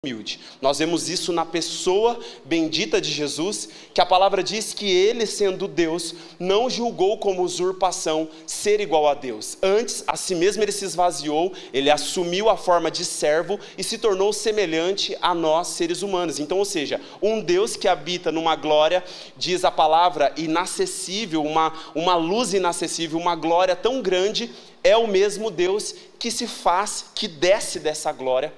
humilde. Nós vemos isso na pessoa bendita de Jesus, que a palavra diz que ele, sendo Deus, não julgou como usurpação ser igual a Deus. Antes, a si mesmo ele se esvaziou, ele assumiu a forma de servo e se tornou semelhante a nós, seres humanos. Então, ou seja, um Deus que habita numa glória, diz a palavra, inacessível, uma luz inacessível, uma glória tão grande, é o mesmo Deus que se faz, que desce dessa glória,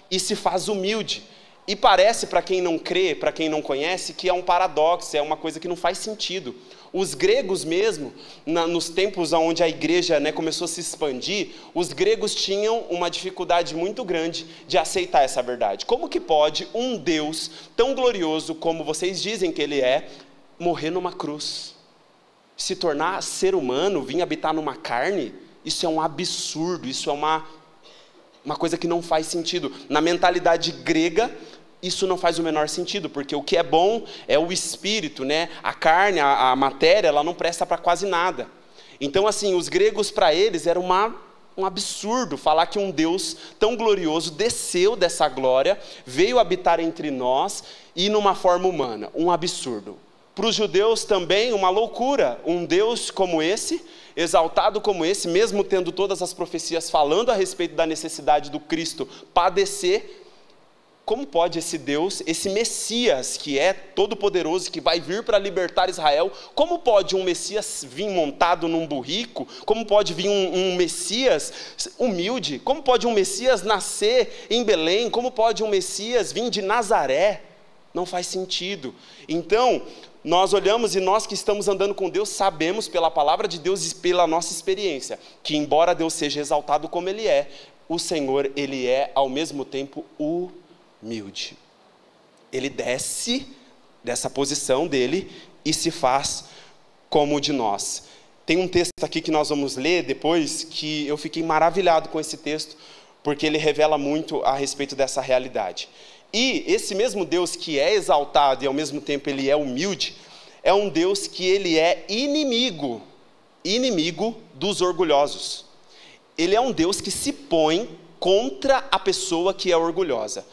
e se faz humilde. E parece, para quem não crê, para quem não conhece, que é um paradoxo, é uma coisa que não faz sentido. Os gregos mesmo, nos tempos onde a igreja começou a se expandir, os gregos tinham uma dificuldade muito grande de aceitar essa verdade. Como que pode um Deus tão glorioso como vocês dizem que ele é, morrer numa cruz? Se tornar ser humano, vir habitar numa carne, isso é um absurdo, isso é uma coisa que não faz sentido. Na mentalidade grega, isso não faz o menor sentido, porque o que é bom é o espírito, a carne, a matéria, ela não presta para quase nada. Então, assim, os gregos, para eles, era um absurdo falar que um Deus tão glorioso desceu dessa glória, veio habitar entre nós e numa forma humana. Um absurdo. Para os judeus também, uma loucura. Um Deus como esse, exaltado como esse, mesmo tendo todas as profecias falando a respeito da necessidade do Cristo padecer, como pode esse Deus, esse Messias, que é todo-poderoso, que vai vir para libertar Israel, como pode um Messias vir montado num burrico? Como pode vir um Messias humilde? Como pode um Messias nascer em Belém? Como pode um Messias vir de Nazaré? Não faz sentido. Então, nós olhamos e nós que estamos andando com Deus, sabemos pela palavra de Deus e pela nossa experiência, que embora Deus seja exaltado como Ele é, o Senhor, Ele é ao mesmo tempo humilde. Ele desce dessa posição dele e se faz como de nós. Tem um texto aqui que nós vamos ler depois, que eu fiquei maravilhado com esse texto, porque ele revela muito a respeito dessa realidade. E esse mesmo Deus que é exaltado e ao mesmo tempo ele é humilde, é um Deus que ele é inimigo dos orgulhosos. Ele é um Deus que se põe contra a pessoa que é orgulhosa.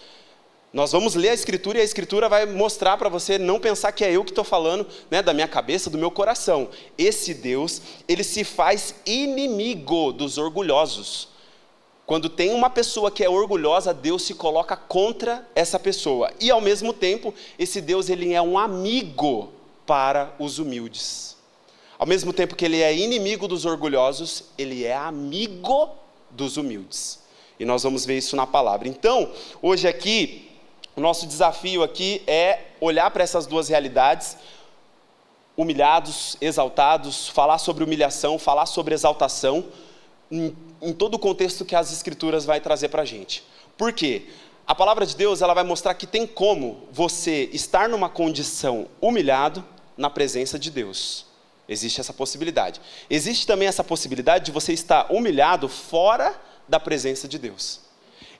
Nós vamos ler a Escritura e a Escritura vai mostrar para você não pensar que é eu que estou falando da minha cabeça, do meu coração. Esse Deus, ele se faz inimigo dos orgulhosos. Quando tem uma pessoa que é orgulhosa, Deus se coloca contra essa pessoa. E ao mesmo tempo, esse Deus ele é um amigo para os humildes. Ao mesmo tempo que ele é inimigo dos orgulhosos, ele é amigo dos humildes. E nós vamos ver isso na palavra. Então, hoje aqui, o nosso desafio aqui é olhar para essas duas realidades, humilhados, exaltados, falar sobre humilhação, falar sobre exaltação, em todo o contexto que as Escrituras vai trazer para a gente. Por quê? A palavra de Deus ela vai mostrar que tem como você estar numa condição humilhado na presença de Deus. Existe essa possibilidade. Existe também essa possibilidade de você estar humilhado fora da presença de Deus.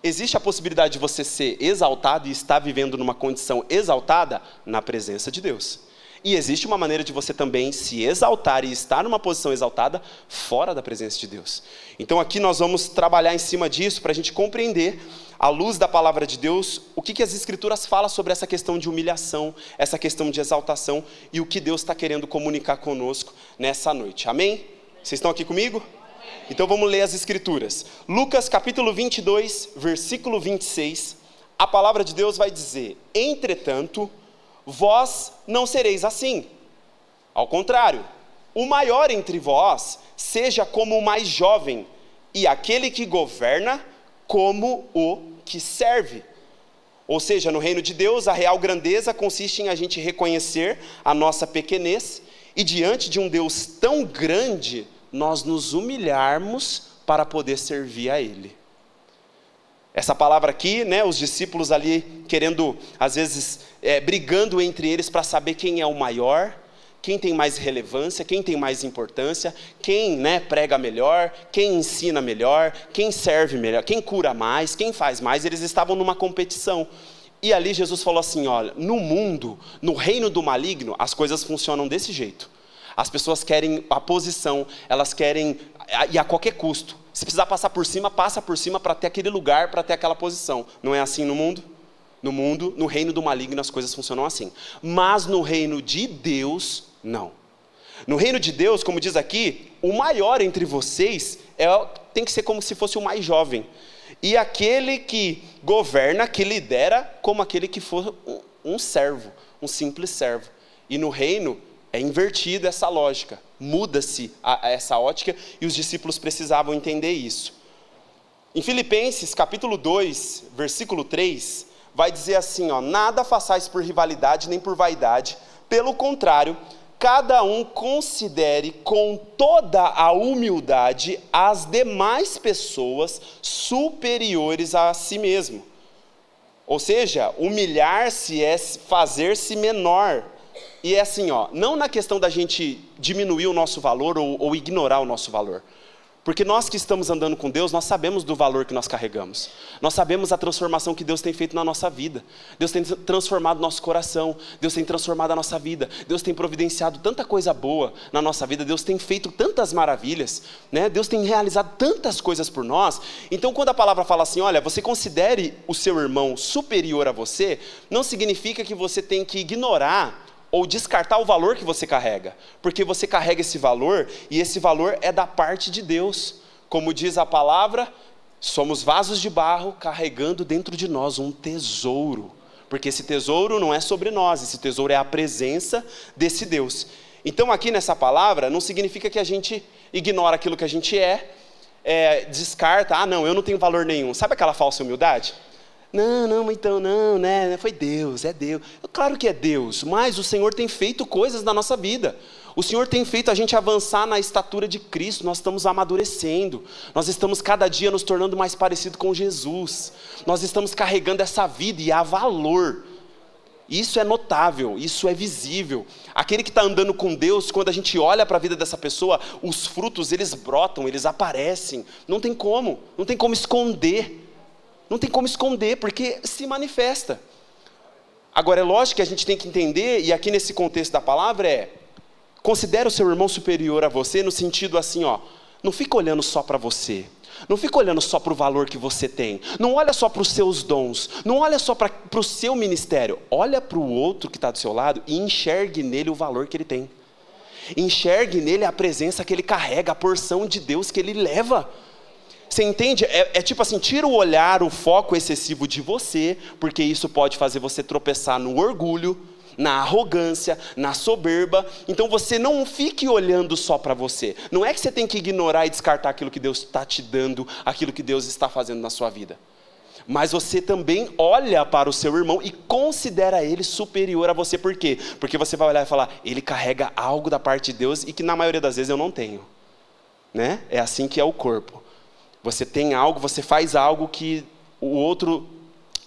Existe a possibilidade de você ser exaltado e estar vivendo numa condição exaltada na presença de Deus. E existe uma maneira de você também se exaltar e estar numa posição exaltada fora da presença de Deus. Então aqui nós vamos trabalhar em cima disso para a gente compreender, à luz da palavra de Deus, o que as Escrituras falam sobre essa questão de humilhação, essa questão de exaltação e o que Deus está querendo comunicar conosco nessa noite. Amém? Vocês estão aqui comigo? Então vamos ler as Escrituras. Lucas capítulo 22, versículo 26, a palavra de Deus vai dizer: entretanto, vós não sereis assim. Ao contrário, o maior entre vós seja como o mais jovem, e aquele que governa como o que serve. Ou seja, no reino de Deus, a real grandeza consiste em a gente reconhecer a nossa pequenez, e diante de um Deus tão grande, nós nos humilharmos para poder servir a Ele. Essa palavra aqui, os discípulos ali querendo, às vezes, brigando entre eles para saber quem é o maior, quem tem mais relevância, quem tem mais importância, quem prega melhor, quem ensina melhor, quem serve melhor, quem cura mais, quem faz mais. Eles estavam numa competição. E ali Jesus falou assim, olha, no mundo, no reino do maligno, as coisas funcionam desse jeito. As pessoas querem a posição, elas querem, e a qualquer custo. Se precisar passar por cima, passa por cima para ter aquele lugar, para ter aquela posição. Não é assim no mundo? No mundo, no reino do maligno, as coisas funcionam assim. Mas no reino de Deus, não. No reino de Deus, como diz aqui, o maior entre vocês tem que ser como se fosse o mais jovem. E aquele que governa, que lidera, como aquele que for um servo, um simples servo. E no reino é invertida essa lógica, muda-se essa ótica, e os discípulos precisavam entender isso. Em Filipenses capítulo 2, versículo 3, vai dizer assim, nada façais por rivalidade nem por vaidade, pelo contrário, cada um considere com toda a humildade as demais pessoas superiores a si mesmo. Ou seja, humilhar-se é fazer-se menor. E é assim, não na questão da gente diminuir o nosso valor ou ignorar o nosso valor. Porque nós que estamos andando com Deus, nós sabemos do valor que nós carregamos. Nós sabemos a transformação que Deus tem feito na nossa vida. Deus tem transformado nosso coração. Deus tem transformado a nossa vida. Deus tem providenciado tanta coisa boa na nossa vida. Deus tem feito tantas maravilhas, né? Deus tem realizado tantas coisas por nós. Então, quando a palavra fala assim, olha, você considere o seu irmão superior a você, não significa que você tem que ignorar ou descartar o valor que você carrega, porque você carrega esse valor, e esse valor é da parte de Deus. Como diz a palavra, somos vasos de barro carregando dentro de nós um tesouro, porque esse tesouro não é sobre nós, esse tesouro é a presença desse Deus. Então aqui nessa palavra, não significa que a gente ignora aquilo que a gente descarta, não, eu não tenho valor nenhum. Sabe aquela falsa humildade? Não, então não, né? Foi Deus, é Deus. Claro que é Deus, mas o Senhor tem feito coisas na nossa vida. O Senhor tem feito a gente avançar na estatura de Cristo, nós estamos amadurecendo. Nós estamos cada dia nos tornando mais parecido com Jesus. Nós estamos carregando essa vida e há valor. Isso é notável, isso é visível. Aquele que está andando com Deus, quando a gente olha para a vida dessa pessoa, os frutos, eles brotam, eles aparecem. Não tem como esconder. Não tem como esconder, porque se manifesta. Agora, é lógico que a gente tem que entender, e aqui nesse contexto da palavra considere o seu irmão superior a você, no sentido assim, não fica olhando só para você. Não fica olhando só para o valor que você tem. Não olha só para os seus dons. Não olha só para o seu ministério. Olha para o outro que está do seu lado e enxergue nele o valor que ele tem. Enxergue nele a presença que ele carrega, a porção de Deus que ele leva. Você entende? É tipo assim, tira o olhar, o foco excessivo de você, porque isso pode fazer você tropeçar no orgulho, na arrogância, na soberba. Então você não fique olhando só para você. Não é que você tem que ignorar e descartar aquilo que Deus está te dando, aquilo que Deus está fazendo na sua vida. Mas você também olha para o seu irmão e considera ele superior a você. Por quê? Porque você vai olhar e falar, ele carrega algo da parte de Deus e que na maioria das vezes eu não tenho. Né? É assim que é o corpo. Você tem algo, você faz algo que o outro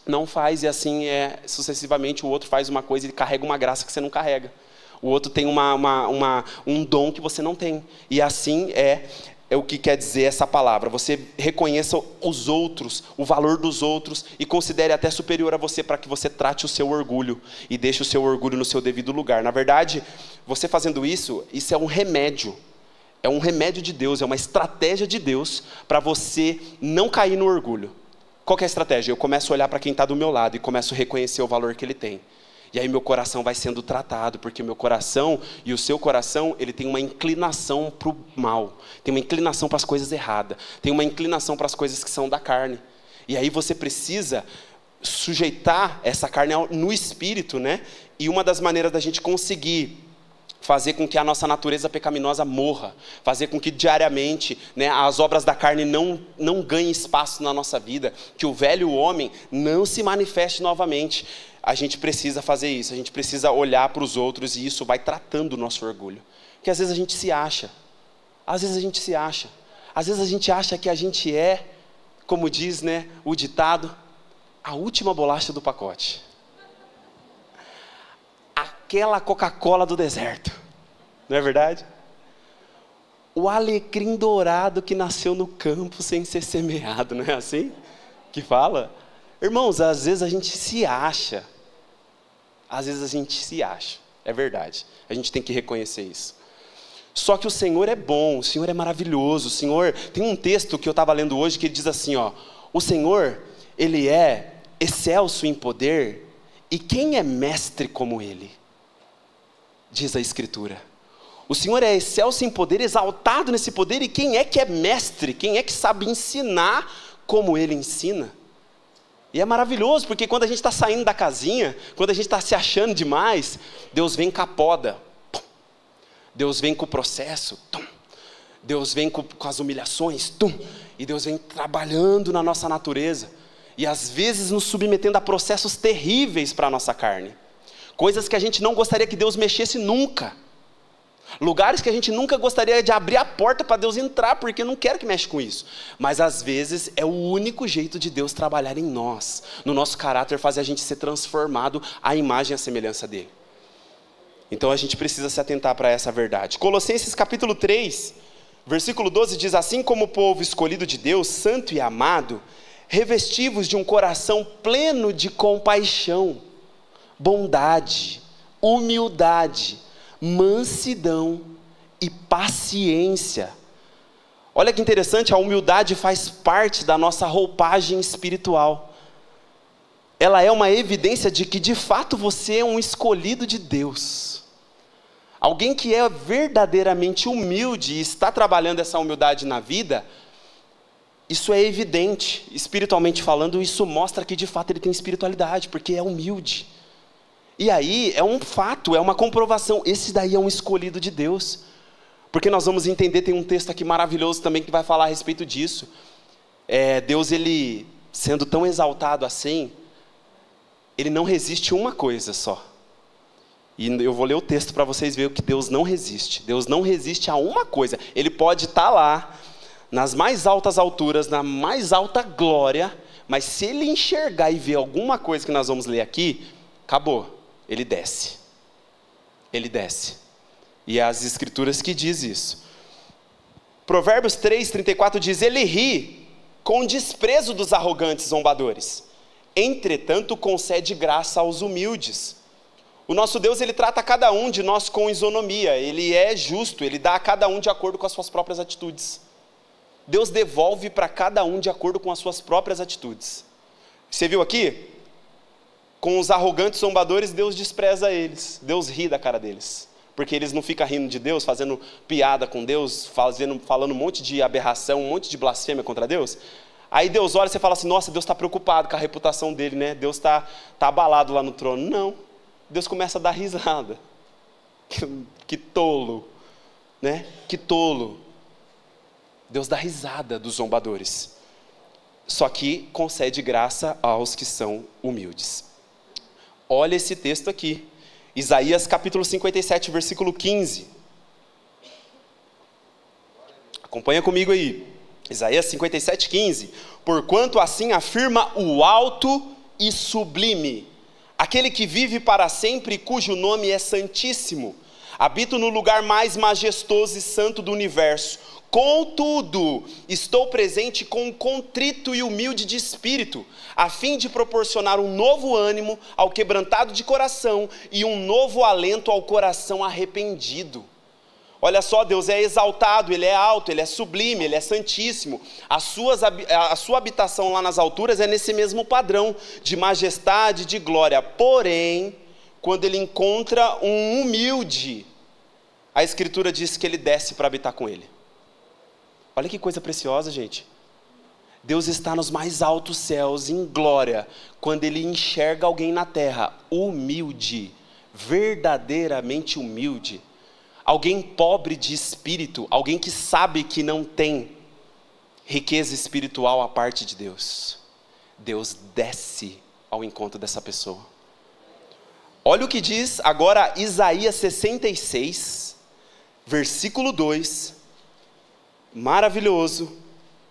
não faz, e assim sucessivamente o outro faz uma coisa e carrega uma graça que você não carrega. O outro tem um dom que você não tem. E assim é o que quer dizer essa palavra. Você reconheça os outros, o valor dos outros, e considere até superior a você, para que você trate o seu orgulho e deixe o seu orgulho no seu devido lugar. Na verdade, você fazendo isso é um remédio. É um remédio de Deus, é uma estratégia de Deus para você não cair no orgulho. Qual que é a estratégia? Eu começo a olhar para quem está do meu lado e começo a reconhecer o valor que ele tem. E aí meu coração vai sendo tratado, porque o meu coração e o seu coração, ele tem uma inclinação para o mal, tem uma inclinação para as coisas erradas, tem uma inclinação para as coisas que são da carne. E aí você precisa sujeitar essa carne no espírito, né? E uma das maneiras da gente conseguir fazer com que a nossa natureza pecaminosa morra, fazer com que diariamente, né, as obras da carne não ganhem espaço na nossa vida, que o velho homem não se manifeste novamente. A gente precisa fazer isso, a gente precisa olhar para os outros, e isso vai tratando o nosso orgulho. Porque às vezes a gente se acha, às vezes a gente acha que a gente como diz, né, o ditado, a última bolacha do pacote. Aquela Coca-Cola do deserto, não é verdade? O alecrim dourado que nasceu no campo sem ser semeado, não é assim que fala? Irmãos, às vezes a gente se acha, é verdade, a gente tem que reconhecer isso. Só que o Senhor é bom, o Senhor é maravilhoso, o Senhor, tem um texto que eu estava lendo hoje que ele diz assim, o Senhor, Ele é excelso em poder, e quem é mestre como ele? Diz a Escritura. O Senhor é excelso em poder, exaltado nesse poder, e quem é mestre? Quem é que sabe ensinar como ele ensina? E é maravilhoso, porque quando a gente está saindo da casinha, quando a gente está se achando demais, Deus vem com a poda, Deus vem com o processo, Deus vem com as humilhações, e Deus vem trabalhando na nossa natureza, e às vezes nos submetendo a processos terríveis para a nossa carne, coisas que a gente não gostaria que Deus mexesse nunca, lugares que a gente nunca gostaria de abrir a porta para Deus entrar, porque não quero que mexa com isso, mas às vezes é o único jeito de Deus trabalhar em nós, no nosso caráter, fazer a gente ser transformado à imagem e à semelhança dele. Então a gente precisa se atentar para essa verdade. Colossenses capítulo 3, versículo 12 diz: assim como o povo escolhido de Deus, santo e amado, revesti-vos de um coração pleno de compaixão, bondade, humildade, mansidão e paciência. Olha que interessante, a humildade faz parte da nossa roupagem espiritual. Ela é uma evidência de que de fato você é um escolhido de Deus. Alguém que é verdadeiramente humilde e está trabalhando essa humildade na vida, isso é evidente, espiritualmente falando, isso mostra que de fato ele tem espiritualidade, porque é humilde. E aí é um fato, é uma comprovação, esse daí é um escolhido de Deus. Porque nós vamos entender, tem um texto aqui maravilhoso também que vai falar a respeito disso. Deus, ele sendo tão exaltado assim, ele não resiste uma coisa só. E eu vou ler o texto para vocês verem o que Deus não resiste. Deus não resiste a uma coisa. Ele pode estar lá, nas mais altas alturas, na mais alta glória, mas se ele enxergar e ver alguma coisa que nós vamos ler aqui, acabou. Ele desce. Ele desce. E é as Escrituras que diz isso. Provérbios 3:34 diz: ele ri com desprezo dos arrogantes zombadores, entretanto concede graça aos humildes. O nosso Deus, ele trata cada um de nós com isonomia, ele é justo, ele dá a cada um de acordo com as suas próprias atitudes. Deus devolve para cada um de acordo com as suas próprias atitudes. Você viu aqui? Com os arrogantes zombadores, Deus despreza eles, Deus ri da cara deles, porque eles não ficam rindo de Deus, fazendo piada com Deus, falando um monte de aberração, um monte de blasfêmia contra Deus. Aí Deus olha e você fala assim: nossa, Deus está preocupado com a reputação dele, né? Deus está abalado lá no trono. Não, Deus começa a dar risada. Que tolo, né? Que tolo. Deus dá risada dos zombadores, só que concede graça aos que são humildes. Olha esse texto aqui, Isaías capítulo 57, versículo 15. Acompanha comigo aí. Isaías 57, 15. Porquanto assim afirma o alto e sublime, aquele que vive para sempre e cujo nome é santíssimo. Habito no lugar mais majestoso e santo do universo. Contudo, estou presente com um contrito e humilde de espírito, a fim de proporcionar um novo ânimo ao quebrantado de coração e um novo alento ao coração arrependido. Olha só, Deus é exaltado, ele é alto, ele é sublime, ele é santíssimo. A sua habitação lá nas alturas é nesse mesmo padrão de majestade, de glória. Porém, quando ele encontra um humilde, a Escritura diz que ele desce para habitar com ele. Olha que coisa preciosa, gente. Deus está nos mais altos céus, em glória, quando ele enxerga alguém na terra, humilde, verdadeiramente humilde, alguém pobre de espírito, alguém que sabe que não tem riqueza espiritual à parte de Deus. Deus desce ao encontro dessa pessoa. Olha o que diz agora Isaías 66, versículo 2, maravilhoso,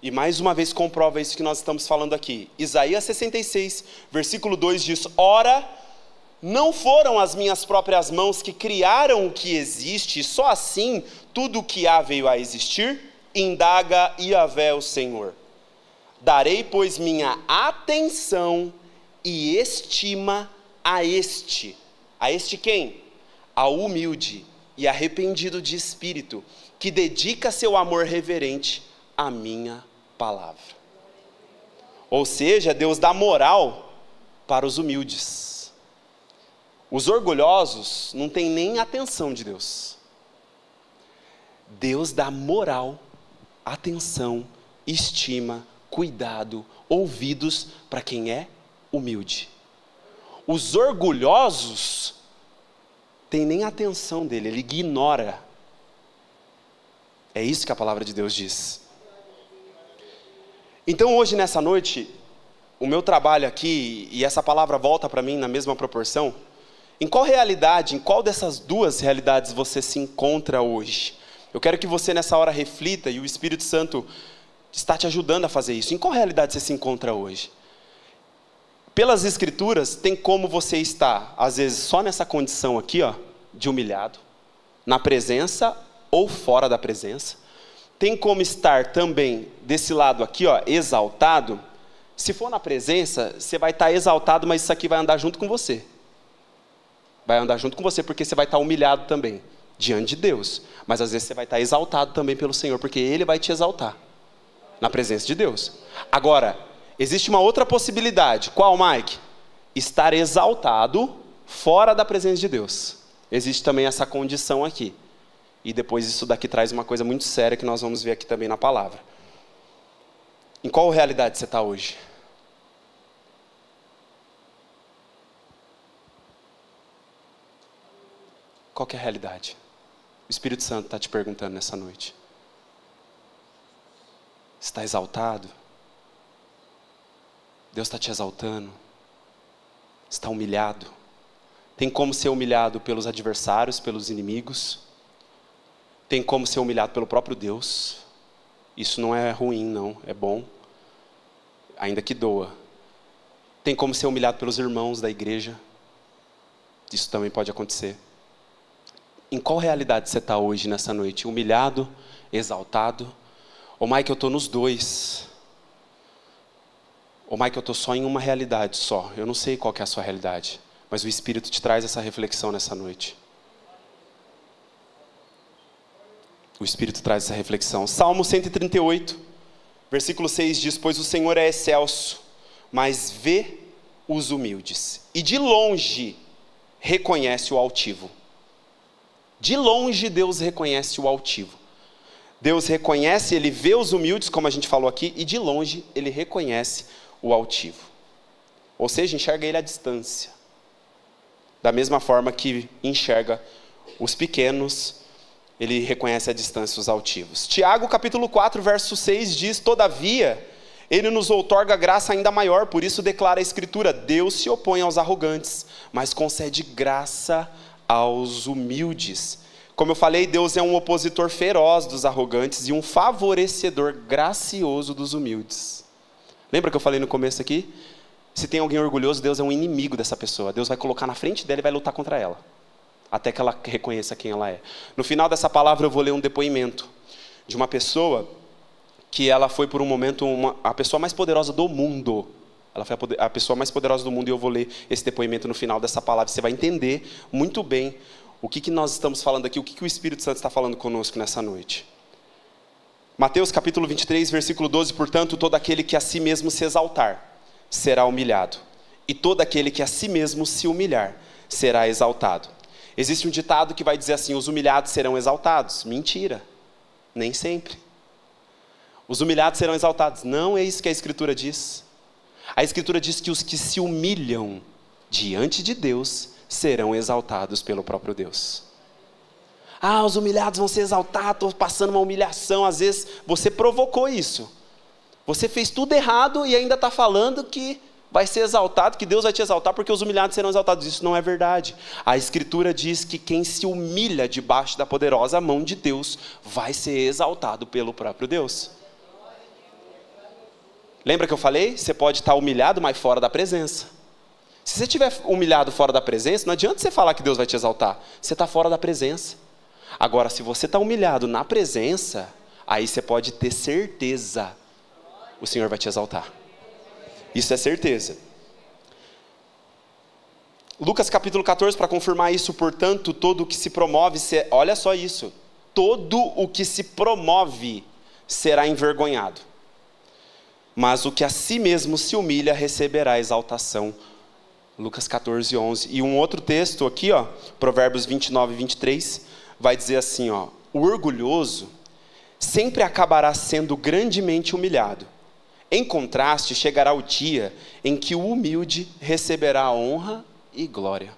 e mais uma vez comprova isso que nós estamos falando aqui. Isaías 66, versículo 2 diz: ora, não foram as minhas próprias mãos que criaram o que existe, e só assim tudo o que há veio a existir? Indaga Yahvé o Senhor. Darei, pois, minha atenção e estima a este quem? Ao humilde e arrependido de espírito, que dedica seu amor reverente à minha palavra. Ou seja, Deus dá moral para os humildes. Os orgulhosos não têm nem atenção de Deus. Deus dá moral, atenção, estima, cuidado, ouvidos para quem é humilde. Os orgulhosos têm nem atenção dele, ele ignora. É isso que a palavra de Deus diz. Então hoje nessa noite, o meu trabalho aqui, e essa palavra volta para mim na mesma proporção, em qual realidade, em qual dessas duas realidades você se encontra hoje? Eu quero que você nessa hora reflita, e o Espírito Santo está te ajudando a fazer isso. Em qual realidade você se encontra hoje? Pelas Escrituras, tem como você estar, às vezes, só nessa condição aqui, ó, de humilhado, na presença ou fora da presença. Tem como estar também desse lado aqui, ó, exaltado. Se for na presença, você vai estar exaltado, mas isso aqui vai andar junto com você. Vai andar junto com você, porque você vai estar humilhado também, diante de Deus. Mas às vezes você vai estar exaltado também pelo Senhor, porque Ele vai te exaltar, na presença de Deus. Agora, existe uma outra possibilidade. Qual, Mike? Estar exaltado fora da presença de Deus. Existe também essa condição aqui. E depois isso daqui traz uma coisa muito séria que nós vamos ver aqui também na palavra. Em qual realidade você está hoje? Qual que é a realidade? O Espírito Santo está te perguntando nessa noite. Está exaltado? Deus está te exaltando? Está humilhado? Tem como ser humilhado pelos adversários, pelos inimigos? Tem como ser humilhado pelo próprio Deus? Isso não é ruim, não. É bom. Ainda que doa. Tem como ser humilhado pelos irmãos da igreja? Isso também pode acontecer. Em qual realidade você está hoje, nessa noite? Humilhado? Exaltado? Ou Mike, eu estou nos dois. Ou Mike, eu estou só em uma realidade só. Eu não sei qual que é a sua realidade. Mas o Espírito te traz essa reflexão nessa noite. O Espírito traz essa reflexão. Salmo 138, versículo 6 diz: pois o Senhor é excelso, mas vê os humildes, e de longe reconhece o altivo. De longe Deus reconhece o altivo. Deus reconhece, Ele vê os humildes, como a gente falou aqui, e de longe Ele reconhece o altivo. Ou seja, enxerga Ele à distância. Da mesma forma que enxerga os pequenos, Ele reconhece à distância os altivos. Tiago capítulo 4, verso 6 diz: todavia, Ele nos outorga graça ainda maior, por isso declara a Escritura: Deus se opõe aos arrogantes, mas concede graça aos humildes. Como eu falei, Deus é um opositor feroz dos arrogantes e um favorecedor gracioso dos humildes. Lembra que eu falei no começo aqui? Se tem alguém orgulhoso, Deus é um inimigo dessa pessoa. Deus vai colocar na frente dela e vai lutar contra ela, até que ela reconheça quem ela é. No final dessa palavra eu vou ler um depoimento de uma pessoa que ela foi por um momento a pessoa mais poderosa do mundo. Ela foi a pessoa mais poderosa do mundo, e eu vou ler esse depoimento no final dessa palavra. Você vai entender muito bem o que nós estamos falando aqui, o que o Espírito Santo está falando conosco nessa noite. Mateus capítulo 23, versículo 12: portanto, todo aquele que a si mesmo se exaltar será humilhado, e todo aquele que a si mesmo se humilhar será exaltado. Existe um ditado que vai dizer assim: os humilhados serão exaltados. Mentira, nem sempre. Os humilhados serão exaltados. Não é isso que a Escritura diz. A Escritura diz que os que se humilham diante de Deus serão exaltados pelo próprio Deus. Ah, os humilhados vão ser exaltados, estou passando uma humilhação. Às vezes você provocou isso. Você fez tudo errado e ainda está falando que vai ser exaltado, que Deus vai te exaltar porque os humilhados serão exaltados. Isso não é verdade. A Escritura diz que quem se humilha debaixo da poderosa mão de Deus vai ser exaltado pelo próprio Deus. Lembra que eu falei? Você pode estar humilhado, mas fora da presença. Se você estiver humilhado fora da presença, não adianta você falar que Deus vai te exaltar. Você está fora da presença. Agora, se você está humilhado na presença, aí você pode ter certeza, o Senhor vai te exaltar. Isso é certeza. Lucas capítulo 14, para confirmar isso: portanto, todo o que se promove, olha só isso, todo o que se promove será envergonhado, mas o que a si mesmo se humilha receberá exaltação Lucas 14, 11. E um outro texto aqui, ó, Provérbios 29 e 23, vai dizer assim, ó: o orgulhoso sempre acabará sendo grandemente humilhado. Em contraste, chegará o dia em que o humilde receberá honra e glória.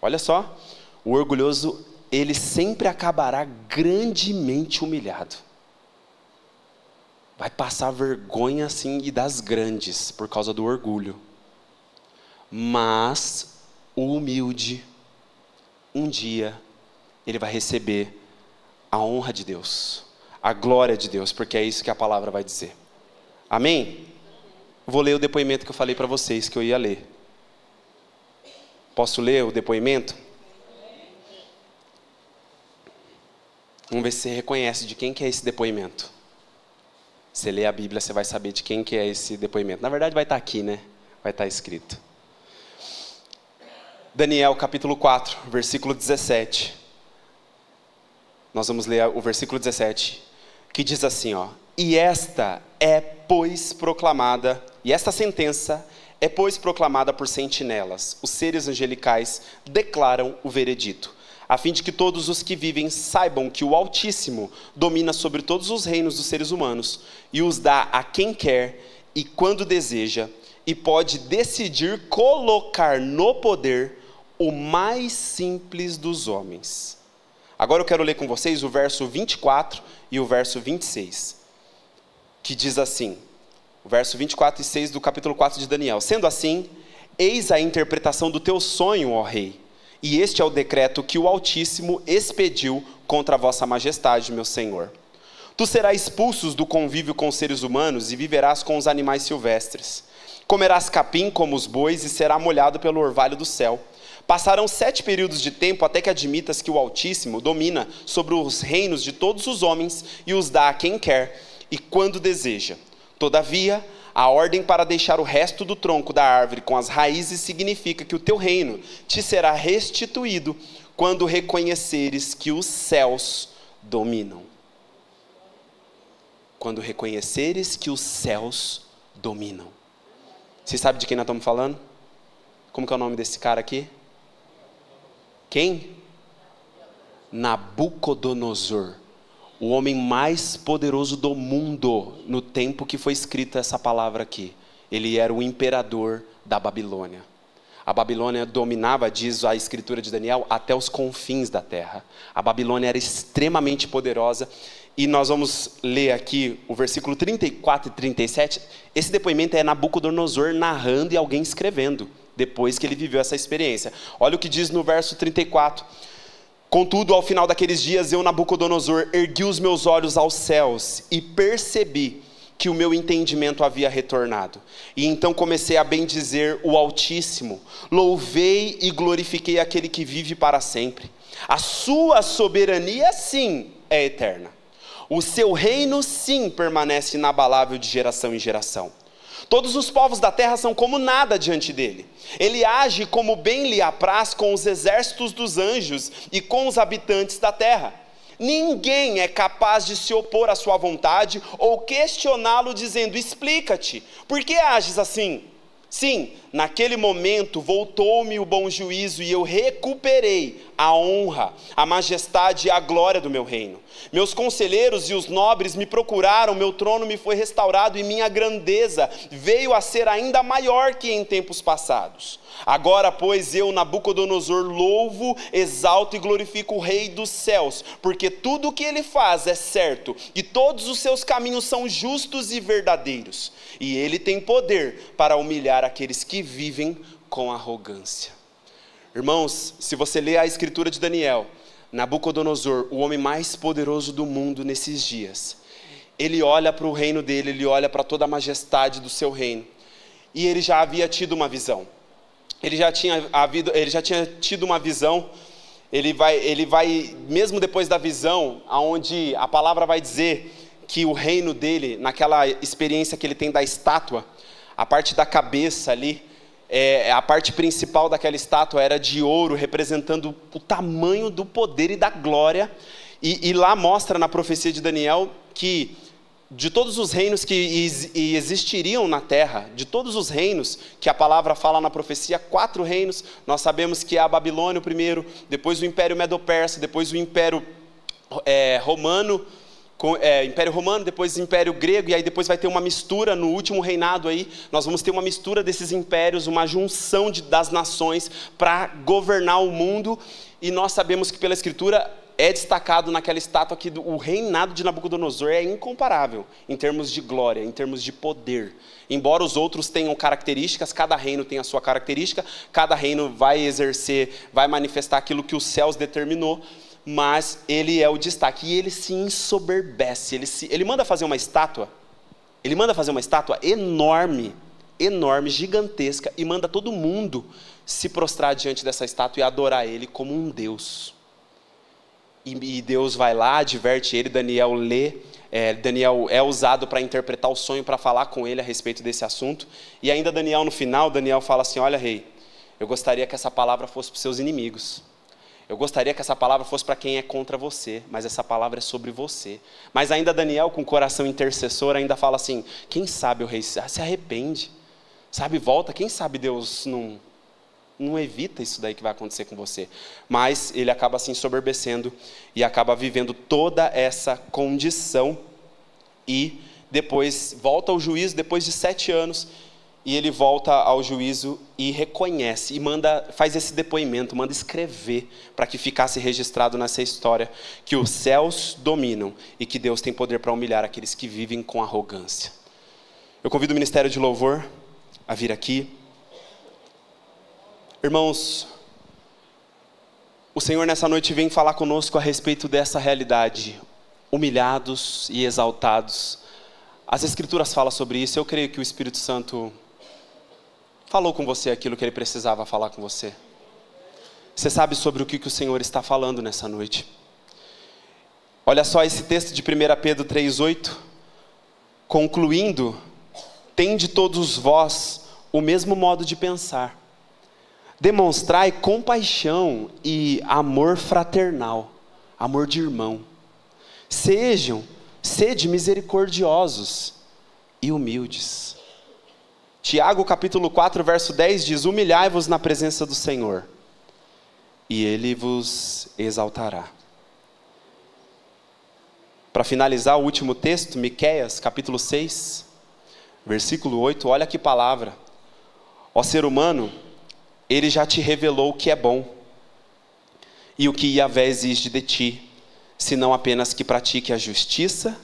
Olha só, o orgulhoso, ele sempre acabará grandemente humilhado. Vai passar vergonha assim e das grandes por causa do orgulho. Mas o humilde, um dia, ele vai receber a honra de Deus, a glória de Deus, porque é isso que a palavra vai dizer. Amém? Vou ler o depoimento que eu falei para vocês que eu ia ler. Posso ler o depoimento? Vamos ver se você reconhece de quem que é esse depoimento. Você lê a Bíblia, você vai saber de quem que é esse depoimento. Na verdade vai estar aqui, né? Vai estar escrito. Daniel capítulo 4, versículo 17. Nós vamos ler o versículo 17, que diz assim, ó: e esta sentença é, pois, proclamada por sentinelas. Os seres angelicais declaram o veredito, a fim de que todos os que vivem saibam que o Altíssimo domina sobre todos os reinos dos seres humanos, e os dá a quem quer e quando deseja, e pode decidir colocar no poder o mais simples dos homens. Agora eu quero ler com vocês o verso 24 e o verso 26, que diz assim, o verso 24 e 6 do capítulo 4 de Daniel: sendo assim, eis a interpretação do teu sonho, ó rei, e este é o decreto que o Altíssimo expediu contra a vossa majestade, meu senhor. Tu serás expulso do convívio com os seres humanos e viverás com os animais silvestres. Comerás capim como os bois e será molhado pelo orvalho do céu. Passarão 7 períodos de tempo até que admitas que o Altíssimo domina sobre os reinos de todos os homens e os dá a quem quer e quando deseja. Todavia, a ordem para deixar o resto do tronco da árvore com as raízes significa que o teu reino te será restituído quando reconheceres que os céus dominam. Quando reconheceres que os céus dominam. Você sabe de quem nós estamos falando? Como que é o nome desse cara aqui? Quem? Nabucodonosor, o homem mais poderoso do mundo no tempo que foi escrita essa palavra aqui. Ele era o imperador da Babilônia. A Babilônia dominava, diz a escritura de Daniel, até os confins da terra. A Babilônia era extremamente poderosa. E nós vamos ler aqui o versículo 34 e 37. Esse depoimento é Nabucodonosor narrando e alguém escrevendo, depois que ele viveu essa experiência. Olha o que diz no verso 34. Contudo, ao final daqueles dias, eu, Nabucodonosor, ergui os meus olhos aos céus e percebi que o meu entendimento havia retornado. E então comecei a bendizer o Altíssimo. Louvei e glorifiquei aquele que vive para sempre. A sua soberania, sim, é eterna. O seu reino, sim, permanece inabalável de geração em geração. Todos os povos da terra são como nada diante dele. Ele age como bem lhe apraz com os exércitos dos anjos e com os habitantes da terra. Ninguém é capaz de se opor à sua vontade ou questioná-lo dizendo: explica-te, por que ages assim? Sim, naquele momento voltou-me o bom juízo e eu recuperei a honra, a majestade e a glória do meu reino. Meus conselheiros e os nobres me procuraram, meu trono me foi restaurado e minha grandeza veio a ser ainda maior que em tempos passados. Agora, pois, eu, Nabucodonosor, louvo, exalto e glorifico o Rei dos céus, porque tudo o que ele faz é certo e todos os seus caminhos são justos e verdadeiros. E ele tem poder para humilhar aqueles que vivem com arrogância. Irmãos, se você ler a escritura de Daniel, Nabucodonosor, o homem mais poderoso do mundo nesses dias, ele olha para o reino dele, ele olha para toda a majestade do seu reino, e ele já havia tido uma visão. Ele já tinha tido uma visão. Ele vai, mesmo depois da visão, aonde a palavra vai dizer que o reino dele, naquela experiência que ele tem da estátua, a parte da cabeça ali, a parte principal daquela estátua era de ouro, representando o tamanho do poder e da glória. E lá mostra na profecia de Daniel que de todos os reinos que existiriam na terra, de todos os reinos que a palavra fala na profecia, 4 reinos, nós sabemos que é a Babilônia o primeiro, depois o Império Medo-Persa, depois o Império Romano, depois o Império Grego, e aí depois vai ter uma mistura no último reinado aí, nós vamos ter uma mistura desses impérios, uma junção das nações para governar o mundo, e nós sabemos que pela Escritura é destacado naquela estátua que o reinado de Nabucodonosor é incomparável em termos de glória, em termos de poder. Embora os outros tenham características, cada reino tem a sua característica, cada reino vai exercer, vai manifestar aquilo que os céus determinou, mas ele é o destaque. E ele se ensoberbece, ele manda fazer uma estátua, enorme, gigantesca, e manda todo mundo se prostrar diante dessa estátua e adorar ele como um Deus. E Deus vai lá, adverte ele, Daniel lê, Daniel é usado para interpretar o sonho, para falar com ele a respeito desse assunto, e ainda Daniel no final, Daniel fala assim, olha rei, eu gostaria que essa palavra fosse para os seus inimigos, eu gostaria que essa palavra fosse para quem é contra você, mas essa palavra é sobre você. Mas ainda Daniel, com o coração intercessor, ainda fala assim, quem sabe o rei se arrepende, sabe, volta, quem sabe Deus não evita isso daí que vai acontecer com você. Mas ele acaba se ensoberbecendo e acaba vivendo toda essa condição. E depois volta ao juízo, depois de 7 anos, e ele volta ao juízo e reconhece, e faz esse depoimento, manda escrever, para que ficasse registrado nessa história, que os céus dominam, e que Deus tem poder para humilhar aqueles que vivem com arrogância. Eu convido o Ministério de Louvor a vir aqui. Irmãos, o Senhor nessa noite vem falar conosco a respeito dessa realidade, humilhados e exaltados. As Escrituras falam sobre isso, eu creio que o Espírito Santo falou com você aquilo que ele precisava falar com você. Você sabe sobre o que o Senhor está falando nessa noite. Olha só esse texto de 1 Pedro 3,8, concluindo, tende todos vós o mesmo modo de pensar, demonstrai compaixão e amor fraternal, amor de irmão. Sede misericordiosos e humildes. Tiago capítulo 4, verso 10 diz, humilhai-vos na presença do Senhor, e Ele vos exaltará. Para finalizar o último texto, Miqueias capítulo 6, versículo 8, olha que palavra. Ó ser humano, Ele já te revelou o que é bom, e o que Yahvé exige de ti, senão apenas que pratique a justiça,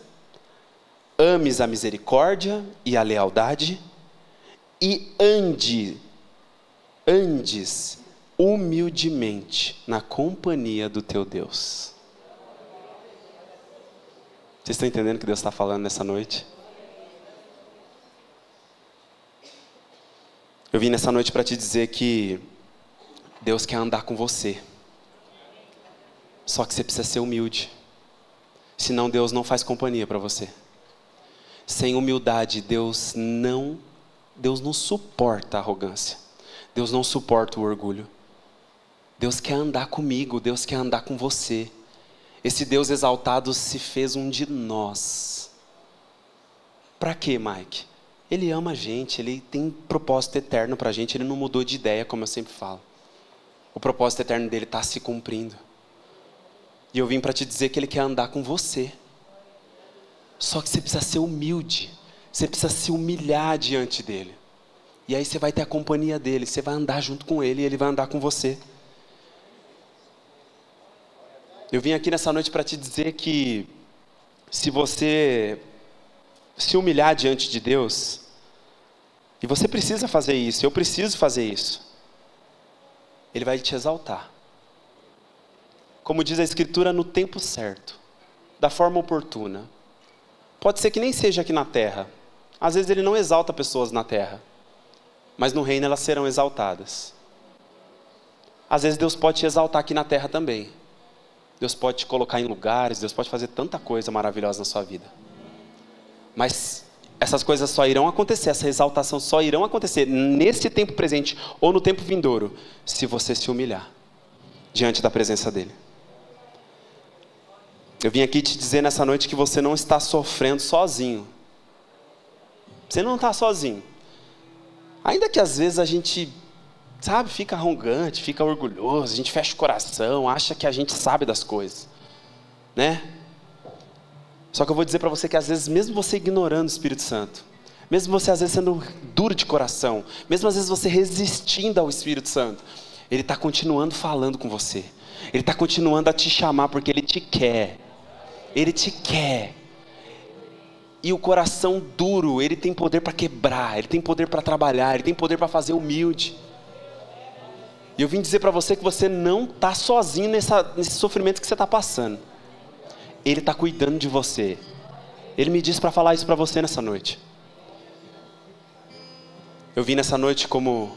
ames a misericórdia e a lealdade, e andes humildemente na companhia do teu Deus. Vocês estão entendendo o que Deus está falando nessa noite? Eu vim nessa noite para te dizer que Deus quer andar com você. Só que você precisa ser humilde. Senão Deus não faz companhia para você. Sem humildade, Deus não suporta a arrogância. Deus não suporta o orgulho. Deus quer andar comigo, Deus quer andar com você. Esse Deus exaltado se fez um de nós. Para quê, Mike? Ele ama a gente, Ele tem propósito eterno para a gente, Ele não mudou de ideia, como eu sempre falo. O propósito eterno dele está se cumprindo. E eu vim para te dizer que Ele quer andar com você. Só que você precisa ser humilde, você precisa se humilhar diante dEle. E aí você vai ter a companhia dEle, você vai andar junto com Ele e Ele vai andar com você. Eu vim aqui nessa noite para te dizer que se você se humilhar diante de Deus, e você precisa fazer isso, eu preciso fazer isso, Ele vai te exaltar. Como diz a Escritura, no tempo certo, da forma oportuna. Pode ser que nem seja aqui na terra. Às vezes Ele não exalta pessoas na terra, mas no reino elas serão exaltadas. Às vezes Deus pode te exaltar aqui na terra também. Deus pode te colocar em lugares, Deus pode fazer tanta coisa maravilhosa na sua vida. Mas essas coisas só irão acontecer, essa exaltação só irão acontecer nesse tempo presente ou no tempo vindouro, se você se humilhar diante da presença dEle. Eu vim aqui te dizer nessa noite que você não está sofrendo sozinho. Você não está sozinho. Ainda que às vezes a gente, sabe, fica arrogante, fica orgulhoso, a gente fecha o coração, acha que a gente sabe das coisas, né? Só que eu vou dizer para você que às vezes, mesmo você ignorando o Espírito Santo, mesmo você às vezes sendo duro de coração, mesmo às vezes você resistindo ao Espírito Santo, Ele está continuando falando com você. Ele está continuando a te chamar porque Ele te quer. Ele te quer. E o coração duro, ele tem poder para quebrar, ele tem poder para trabalhar, ele tem poder para fazer humilde. E eu vim dizer para você que você não está sozinho nesse sofrimento que você está passando. Ele está cuidando de você. Ele me disse para falar isso para você nessa noite. Eu vim nessa noite como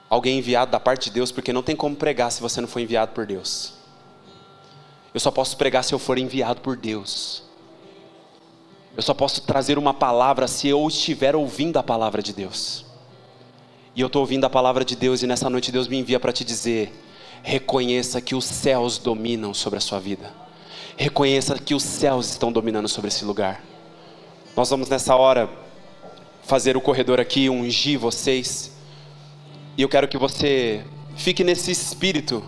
alguém enviado da parte de Deus, porque não tem como pregar se você não for enviado por Deus. Eu só posso pregar se eu for enviado por Deus. Eu só posso trazer uma palavra se eu estiver ouvindo a palavra de Deus. E eu estou ouvindo a palavra de Deus, e nessa noite Deus me envia para te dizer: reconheça que os céus dominam sobre a sua vida. Reconheça que os céus estão dominando sobre esse lugar. Nós vamos nessa hora fazer o corredor aqui, ungir vocês. E eu quero que você fique nesse espírito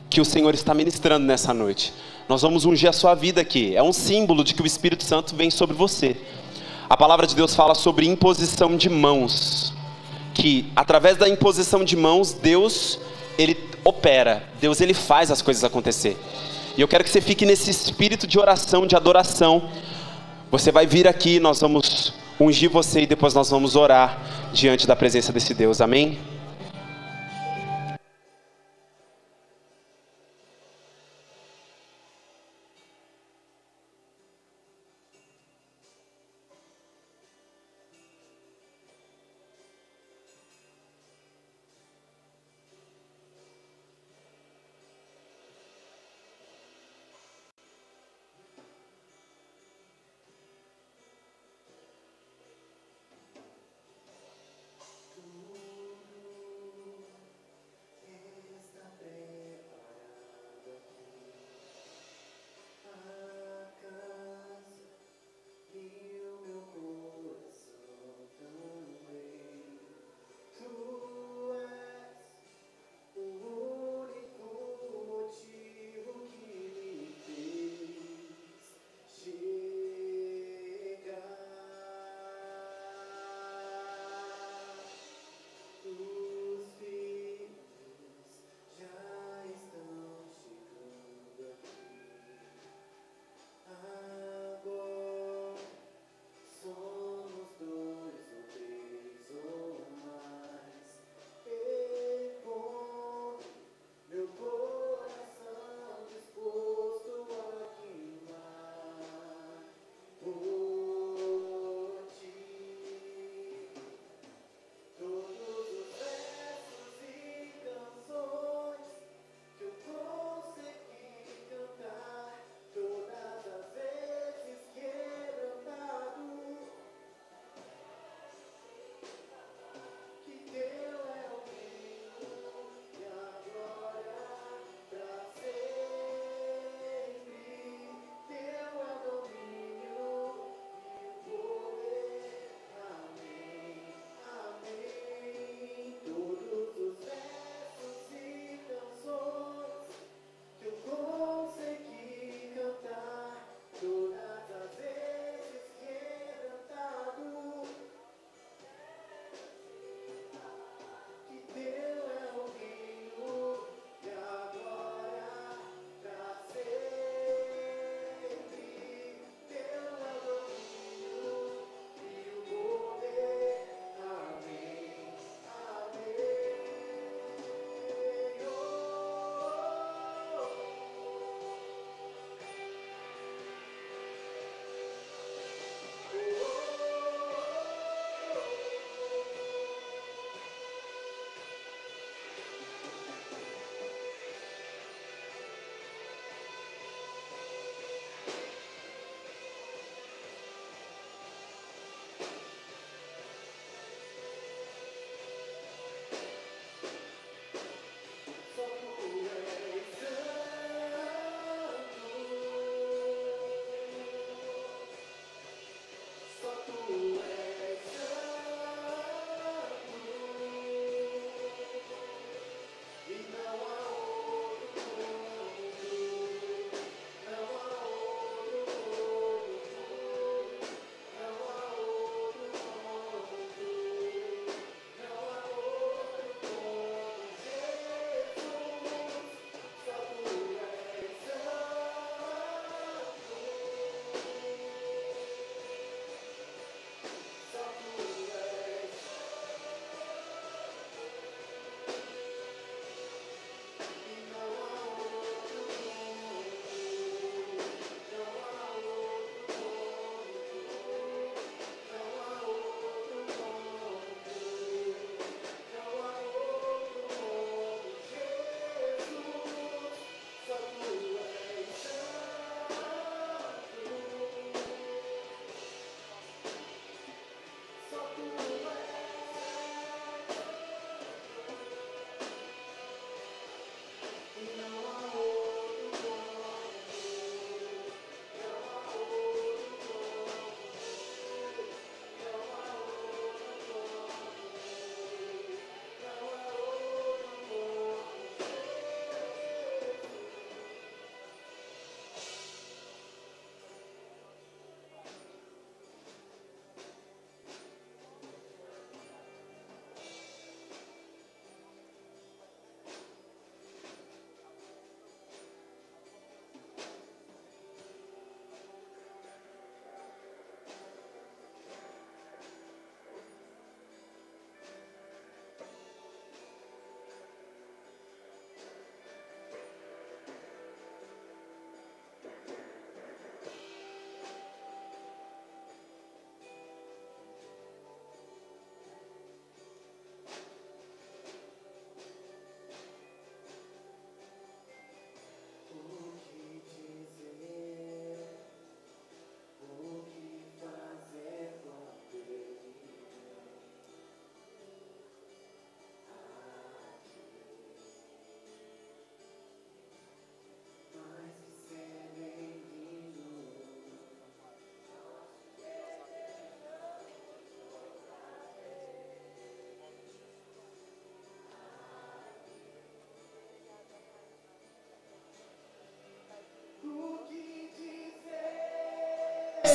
que o Senhor está ministrando nessa noite. Nós vamos ungir a sua vida aqui. É um símbolo de que o Espírito Santo vem sobre você. A palavra de Deus fala sobre imposição de mãos. Que através da imposição de mãos, Deus, Ele opera. Deus, Ele faz as coisas acontecer. E eu quero que você fique nesse espírito de oração, de adoração. Você vai vir aqui, nós vamos ungir você e depois nós vamos orar diante da presença desse Deus. Amém?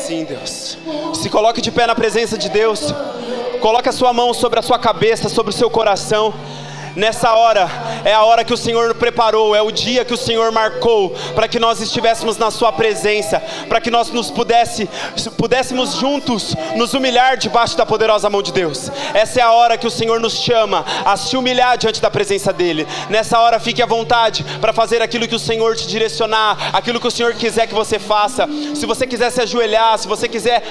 Sim, Deus. Se coloque de pé na presença de Deus. Coloque a sua mão sobre a sua cabeça, sobre o seu coração. Nessa hora, é a hora que o Senhor preparou, é o dia que o Senhor marcou, para que nós estivéssemos na sua presença, para que nós pudéssemos juntos nos humilhar debaixo da poderosa mão de Deus. Essa é a hora que o Senhor nos chama a se humilhar diante da presença dEle. Nessa hora, fique à vontade para fazer aquilo que o Senhor te direcionar, aquilo que o Senhor quiser que você faça. Se você quiser se ajoelhar, se você quiser,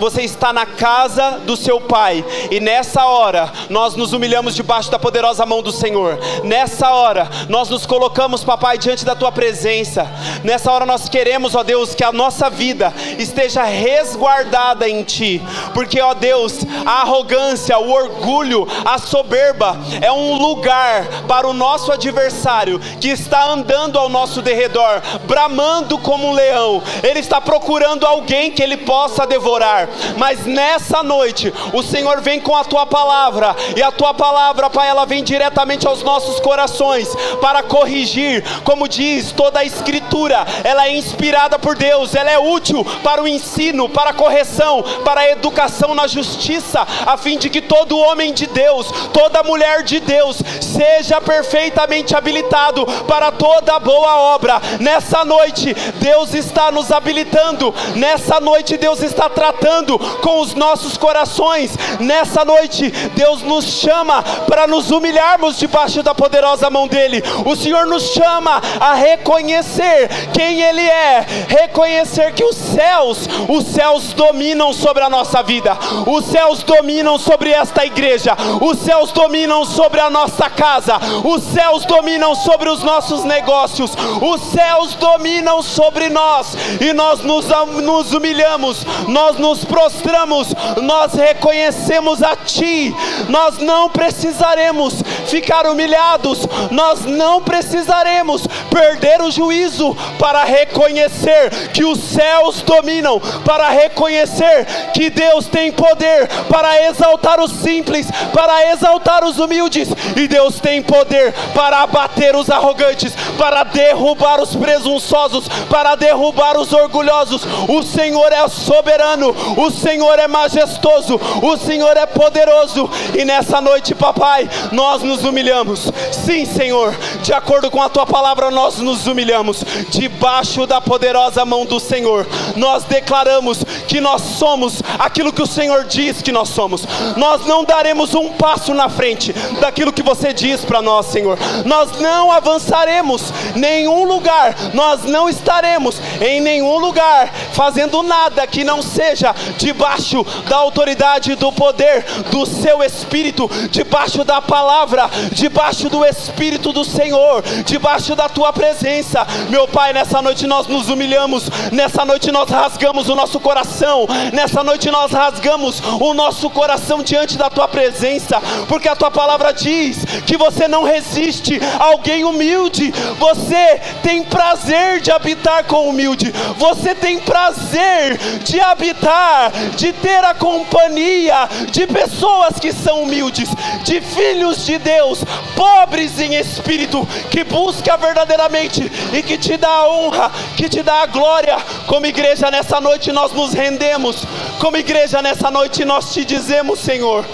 você está na casa do seu Pai, e nessa hora, nós nos humilhamos debaixo da poderosa mão do Senhor. Nessa hora, nós nos colocamos, papai, diante da tua presença. Nessa hora nós queremos, ó Deus, que a nossa vida esteja resguardada em ti, porque, ó Deus, a arrogância, o orgulho, a soberba é um lugar para o nosso adversário, que está andando ao nosso derredor, bramando como um leão. Ele está procurando alguém que ele possa devorar. Mas nessa noite, o Senhor vem com a tua palavra, e a tua palavra, Pai, ela vem diretamente aos nossos corações para corrigir. Como diz toda a Escritura, ela é inspirada por Deus, ela é útil para o ensino, para a correção, para a educação na justiça, a fim de que todo homem de Deus, toda mulher de Deus, seja perfeitamente habilitado para toda boa obra. Nessa noite, Deus está nos habilitando. Nessa noite, Deus está tratando com os nossos corações. Nessa noite, Deus nos chama para nos humilharmos debaixo da poderosa mão dEle. O Senhor nos chama a reconhecer quem Ele é, reconhecer que os céus dominam sobre a nossa vida, os céus dominam sobre esta igreja, os céus dominam sobre a nossa casa, os céus dominam sobre os nossos negócios, os céus dominam sobre nós, e nós nos humilhamos, nós nos prostramos, nós reconhecemos a Ti. Nós não precisaremos ficar humilhados, nós não precisaremos perder o juízo para reconhecer que os céus dominam, para reconhecer que Deus tem poder para exaltar os simples, para exaltar os humildes, e Deus tem poder para abater os arrogantes, para derrubar os presunçosos, para derrubar os orgulhosos. O Senhor é soberano, o Senhor é majestoso, o Senhor é poderoso, e nessa noite, papai, nós nos humilhamos. Sim, Senhor, de acordo com a tua palavra, nós nos humilhamos debaixo da poderosa mão do Senhor. Nós declaramos que nós somos aquilo que o Senhor diz que nós somos. Nós não daremos um passo na frente daquilo que você diz para nós, Senhor. Nós não avançaremos nenhum lugar, nós não estaremos em nenhum lugar fazendo nada que não seja debaixo da autoridade e do poder do seu Espírito, debaixo da palavra palavra, debaixo do Espírito do Senhor, debaixo da tua presença. Meu Pai, nessa noite nós nos humilhamos, nessa noite nós rasgamos o nosso coração, nessa noite nós rasgamos o nosso coração diante da tua presença, porque a tua palavra diz que você não resiste a alguém humilde. Você tem prazer de habitar com o humilde, você tem prazer de habitar, de ter a companhia de pessoas que são humildes, de filhos de Deus, pobres em espírito, que busca verdadeiramente e que te dá a honra, que te dá a glória. Como igreja nessa noite nós nos rendemos, como igreja nessa noite nós te dizemos: Senhor,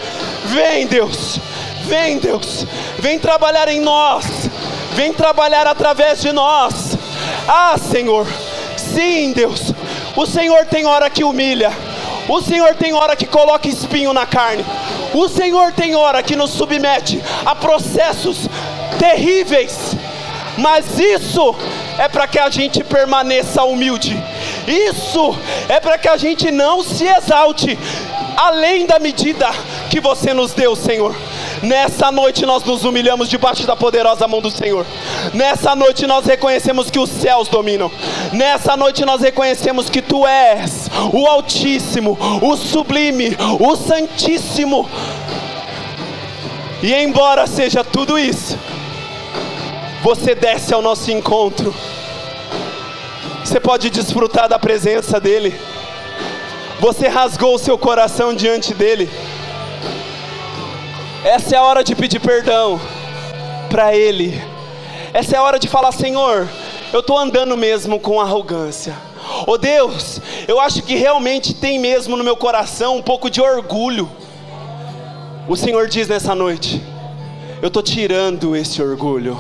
vem Deus, vem Deus, vem trabalhar em nós, vem trabalhar através de nós. Ah, Senhor, sim Deus, o Senhor tem hora que humilha, o Senhor tem hora que coloca espinho na carne, o Senhor tem hora que nos submete a processos terríveis, mas isso é para que a gente permaneça humilde, isso é para que a gente não se exalte além da medida que você nos deu, Senhor. Nessa noite nós nos humilhamos debaixo da poderosa mão do Senhor. Nessa noite nós reconhecemos que os céus dominam. Nessa noite nós reconhecemos que Tu és o Altíssimo, o Sublime, o Santíssimo. E embora seja tudo isso, você desce ao nosso encontro. Você pode desfrutar da presença dEle. Você rasgou o seu coração diante dEle. Essa é a hora de pedir perdão para Ele. Essa é a hora de falar: Senhor, eu estou andando mesmo com arrogância. Oh Deus, eu acho que realmente tem mesmo no meu coração um pouco de orgulho. O Senhor diz nessa noite: eu estou tirando esse orgulho,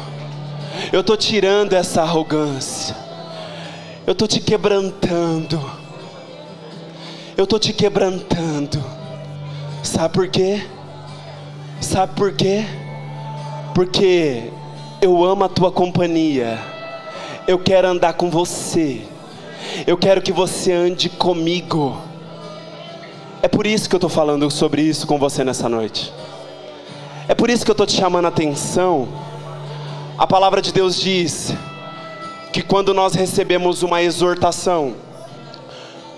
eu estou tirando essa arrogância, eu estou te quebrantando, eu estou te quebrantando. Sabe por quê? Sabe por quê? Porque eu amo a tua companhia, eu quero andar com você, eu quero que você ande comigo. É por isso que eu estou falando sobre isso com você nessa noite. É por isso que eu estou te chamando a atenção. A palavra de Deus diz que quando nós recebemos uma exortação,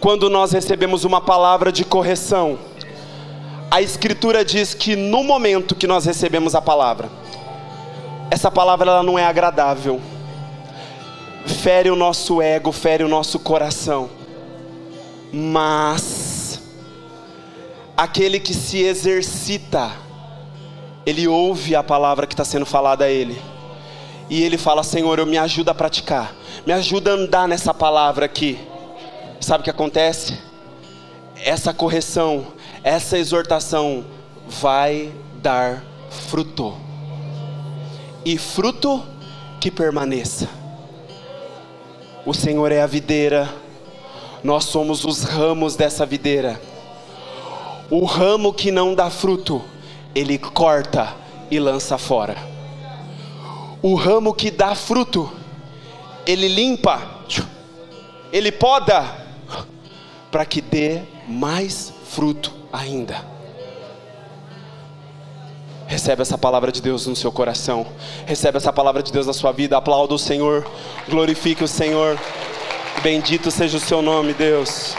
quando nós recebemos uma palavra de correção, a Escritura diz que no momento que nós recebemos a palavra, essa palavra ela não é agradável, fere o nosso ego, fere o nosso coração, mas aquele que se exercita, ele ouve a palavra que está sendo falada a ele, e ele fala: Senhor, eu me ajuda a praticar, me ajuda a andar nessa palavra aqui. Sabe o que acontece? Essa correção, essa exortação vai dar fruto, e fruto que permaneça. O Senhor é a videira, nós somos os ramos dessa videira. O ramo que não dá fruto, Ele corta e lança fora. O ramo que dá fruto, Ele limpa, Ele poda, para que dê mais fruto ainda. Recebe essa palavra de Deus no seu coração, recebe essa palavra de Deus na sua vida. Aplauda o Senhor, glorifique o Senhor, bendito seja o seu nome, Deus.